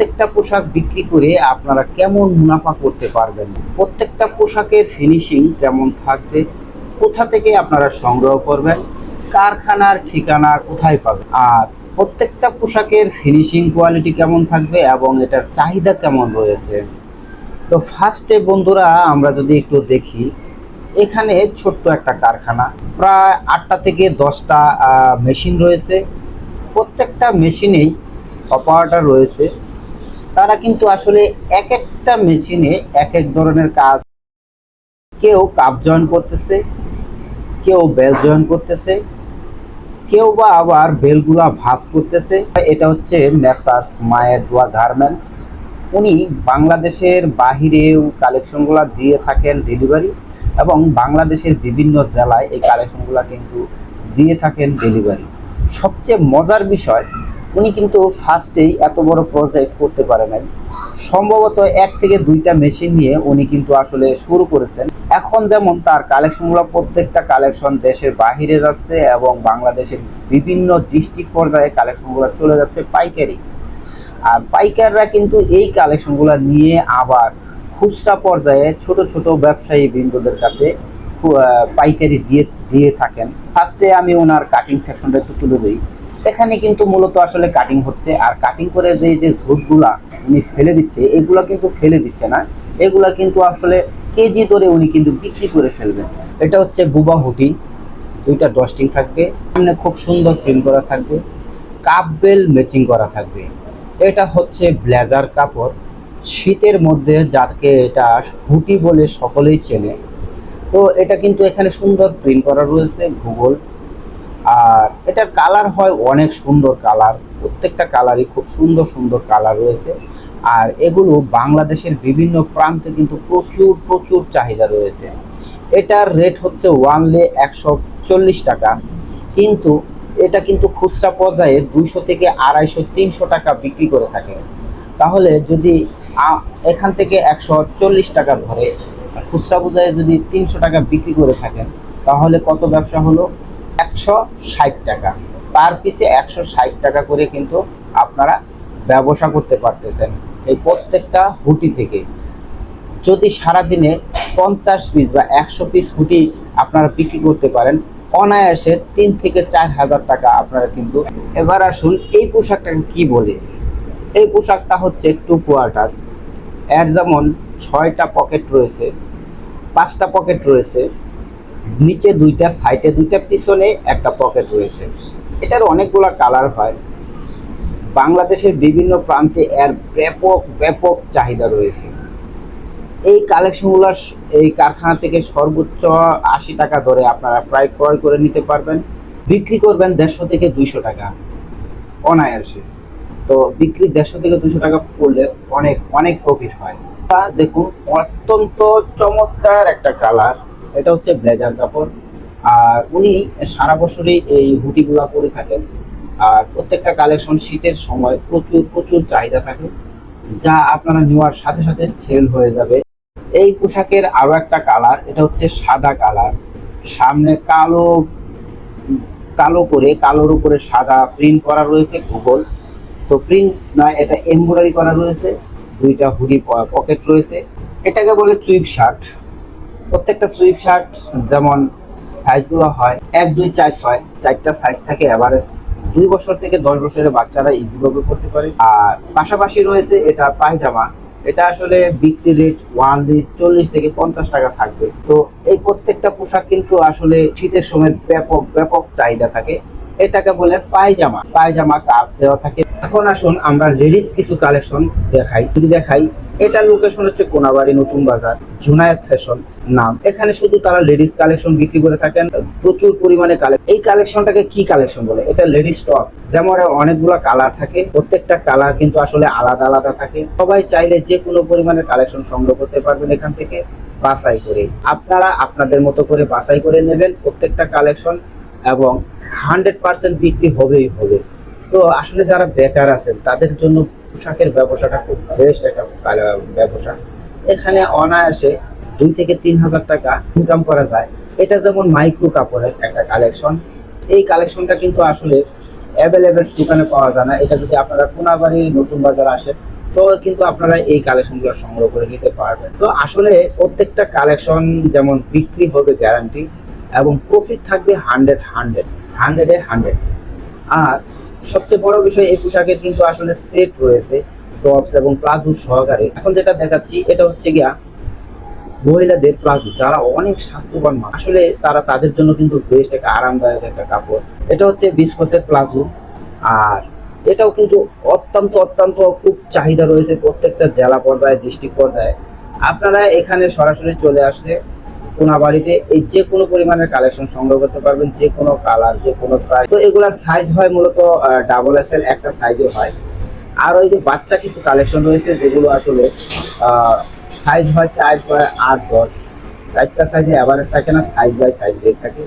প্রত্যেকটা পোশাক বিক্রি করে আপনারা কেমন মুনাফা করতে পারবেন, প্রত্যেকটা পোশাকের ফিনিশিং কেমন থাকবে, কোথা থেকে আপনারা সংগ্রহ করবেন, কারখানার ঠিকানা কোথায় পাবেন, আর প্রত্যেকটা পোশাকের ফিনিশিং কোয়ালিটি কেমন থাকবে এবং এটার চাহিদা কেমন রয়েছে। তো ফার্স্টে বন্ধুরা আমরা যদি একটু দেখি, এখানে ছোট্ট একটা কারখানা, প্রায় 8টা থেকে 10টা মেশিন রয়েছে। প্রত্যেকটা মেশিনেই অপারেটর রয়েছে। তারা কিন্তু আসলে এক একটা মেশিনে এক এক ধরনের কাজ, কেউ কাপ জয়েন করতেছে, কেউ বেল জয়েন করতেছে, কেউ বা আবার বেলগুলা ভাঁজ করতেছে। এটা হচ্ছে মেসার্স মায়ের দোয়া গার্মেন্টস। উনি বাংলাদেশের বাহিরেও কালেকশনগুলো দিয়ে থাকেন ডেলিভারি, এবং বাংলাদেশের বিভিন্ন জেলায় এই কালেকশনগুলো কিন্তু দিয়ে থাকেন ডেলিভারি। সবচেয়ে মজার বিষয়, উনি কিন্তু ফার্স্টেই এত বড় প্রজেক্ট করতে পারে নাই। সম্ভবত 1 থেকে 2টা মেশিন নিয়ে উনি কিন্তু আসলে শুরু করেছেন। এখন যেমন তার কালেকশনগুলো, প্রত্যেকটা কালেকশন দেশের বাহিরে যাচ্ছে এবং বাংলাদেশের বিভিন্ন ডিস্ট্রিক্ট পর্যায়ে কালেকশনগুলো চলে যাচ্ছে পাইকারি। আর পাইকাররা কিন্তু এই কালেকশনগুলো নিয়ে আবার খুচরা পর্যায়ে ছোট ছোট ব্যবসায়ী বৃন্দদের কাছে পাইকারি দিয়ে থাকেন। ফার্স্টে আমি ওনার কাটিং সেকশনটা একটু তুলে দিই। এখানে কিন্তু মূলত আসলে কাটিং হচ্ছে, আর কাটিং করে যে ঝুটগুলা উনি ফেলে দিচ্ছে, এগুলা কিন্তু ফেলে দিচ্ছে না, এগুলা কিন্তু আসলে কেজি ধরে উনি কিন্তু বিক্রি করে ফেলবেন। এটা হচ্ছে বুবা হুডি, 2টা ডস্টিং থাকবে, সামনে খুব সুন্দর প্রিন্ট করা থাকবে, কাপ বেল ম্যাচিং করা থাকবে। এটা হচ্ছে ব্লেজার কাপড়, শীতের মধ্যে যাকে এটা হুডি বলে সকলেই চেনে। তো এটা কিন্তু এখানে সুন্দর প্রিন্ট করা রয়েছে গুগল। আর এটার কালার হয় অনেক সুন্দর কালার, প্রত্যেকটা কালারই খুব সুন্দর সুন্দর কালার রয়েছে। আর এগুলো বাংলাদেশের বিভিন্ন প্রান্তে কিন্তু প্রচুর প্রচুর চাহিদা রয়েছে। এটার রেট হচ্ছে ওয়ানলি 140 টাকা, কিন্তু এটা কিন্তু খুচরা পর্যায়ে 200 থেকে 250 300 টাকা বিক্রি করে থাকে। তাহলে যদি এখান থেকে 140 টাকা ধরে খুচরা পর্যায়ে যদি 300 টাকা বিক্রি করে থাকেন, তাহলে কত ব্যবসা হলো? 160 টাকা পার পিসে, 160 টাকা করে কিন্তু আপনারা ব্যবসা করতে পারতেছেন এই প্রত্যেকটা হুটি থেকে। যদি সারাদিনে 50 পিস বা 100 পিস হুটি আপনারা বিক্রি করতে পারেন, অনায়াসে 3 থেকে 4 হাজার টাকা আপনারা কিন্তু। এবার আসুন এই পোশাকটাকে কি বলে। এই পোশাকটা হচ্ছে 2 কোয়ার্টার। এর যেমন 6টা পকেট রয়েছে, 5টা পকেট রয়েছে, নিচে 2টা, সাইডে 2টা, পিছনে একটা পকেট রয়েছে। এটার অনেকগুলো কালার হয়। বাংলাদেশের বিভিন্ন প্রান্তে এর ব্যাপক ব্যাপক চাহিদা রয়েছে। এই কালেকশনগুলো এই কারখানা থেকে সর্বোচ্চ 80 টাকা ধরে আপনারা প্রায় ক্রয় করে নিতে পারবেন। বিক্রি করবেন 150 থেকে 200 টাকা অনায়াসে। তো বিক্রি 150 থেকে 200 টাকা করলে অনেক অনেক প্রফিট হয়। দেখুন, অত্যন্ত চমৎকার একটা কালার। এটা হচ্ছে ব্লেজার কাপড়। আর উনি সারা বছরই এই হুডিগুলা পরে থাকেন। আর প্রত্যেকটা কালেকশন শীতের সময় প্রচুর প্রচুর চাহিদা থাকে, যা আপনারা নেওয়ার সাথে সাথে সেল হয়ে যাবে। এই পোশাকের আরো একটা কালার, এটা হচ্ছে সাদা কালার। সামনে কালো কালো করে, কালোর উপরে সাদা প্রিন্ট করা রয়েছে গুগল। তো প্রিন্ট নয়, এটা এমব্রয়ডারি করা রয়েছে। 2টা হুডি পকেট রয়েছে। এটাকে বলে চুইপ শার্ট। প্রত্যেকটা সুইপ শার্ট যেমন সাইজগুলো হয় 1 2 4 6, 4টা সাইজ থাকে। এভারেজ 2 বছর থেকে 10 বছরের বাচ্চারা ইজিভাবে করতে পারে। আর পাশাপাশি রয়েছে এটা পায়জামা। এটা আসলে বিক্রি রেট ওয়ানলি 40 থেকে 50 টাকা থাকবে। তো এই প্রত্যেকটা পোশাক কিন্তু আসলে শীতের সময় ব্যাপক ব্যাপক চাহিদা থাকে। এটাকে বলে পায়জামা। পায়জামা কাপ দেওয়া থাকে। এখন আসুন আমরা লেডিস কিছু কালেকশন দেখাই। যদি দেখাই, এটার লোকেশন হচ্ছে কোনাবাড়ি নতুন বাজার, জুনায়েদ ফ্যাশন নাম। এখানে শুধু তারা লেডিস কালেকশন বিক্রি করে থাকেন, প্রচুর পরিমাণে কালেকশন। এই কালেকশনটাকে কি কালেকশন বলে? এটা লেডিস টপ। যেমন অনেকগুলো কালার থাকে, প্রত্যেকটা কালার কিন্তু আসলে আলাদা আলাদা থাকে। সবাই চাইলে যে কোনো পরিমাণে কালেকশন সংগ্রহ করতে পারবেন এখান থেকে বাছাই করে। আপনারা আপনাদের মতো করে বাছাই করে নেবেন প্রত্যেকটা কালেকশন, এবং 100% বিক্রি হবেই হবে। তো আসলে যারা বেকার আছেন তাদের জন্য পোশাকের ব্যবসাটা খুব বেস্ট একটা ব্যবসা। এখানে অনায়াসে 2 থেকে 3 হাজার টাকা ইনকাম করা যায়। এটা যেমন মাইক্রো কাপড়ের একটা কালেকশন। এই কালেকশনটা কিন্তু আসলে অ্যাভেলেবেল দোকানে পাওয়া যায় না। এটা যদি আপনারা কোনাবাড়ি নতুন বাজার আসেন, তো কিন্তু আপনারা এই কালেকশনগুলো সংগ্রহ করে নিতে পারবেন। তো আসলে প্রত্যেকটা কালেকশন যেমন বিক্রি হবে গ্যারান্টি এবং প্রফিট থাকবে 100 আর সবচেয়ে বড় বিষয় এই পোশাকের কিন্তু আসলে সেট রয়েছে টপস এবং প্লাজো সহকারে। এখন যেটা দেখাচ্ছি এটা হচ্ছে গিয়া মহিলাদের প্লাজো, যারা অনেক স্বাস্থ্যবান মানুষ আসলে তাদের জন্য কিন্তু বেস্ট একটা আরামদায়ক একটা কাপড়। এটা হচ্ছে বিসকসের প্লাজো, আর এটাও কিন্তু অত্যন্ত খুব চাহিদা রয়েছে প্রত্যেকটা জেলা পর্যায়ে, ডিস্ট্রিক্ট পর্যায়ে। আপনারা এখানে সরাসরি চলে আসলে কোনাবাড়িতে এই যে কোনো পরিমাণের কালেকশন সংগ্রহ করতে পারবেন, যে কোনো কালার, যে কোনো সাইজ। তো এগুলার সাইজ হয় মূলত ডাবল এক্সেল, একটা সাইজে হয়। আর ওই যে বাচ্চা কিছু কালেকশন রয়েছে যেগুলো আসলে সাইজ হয় 4, 6, 8, 10, 4টা সাইজে অ্যাভারেজ থাকে না, সাইজ বাই সাইজ থাকে।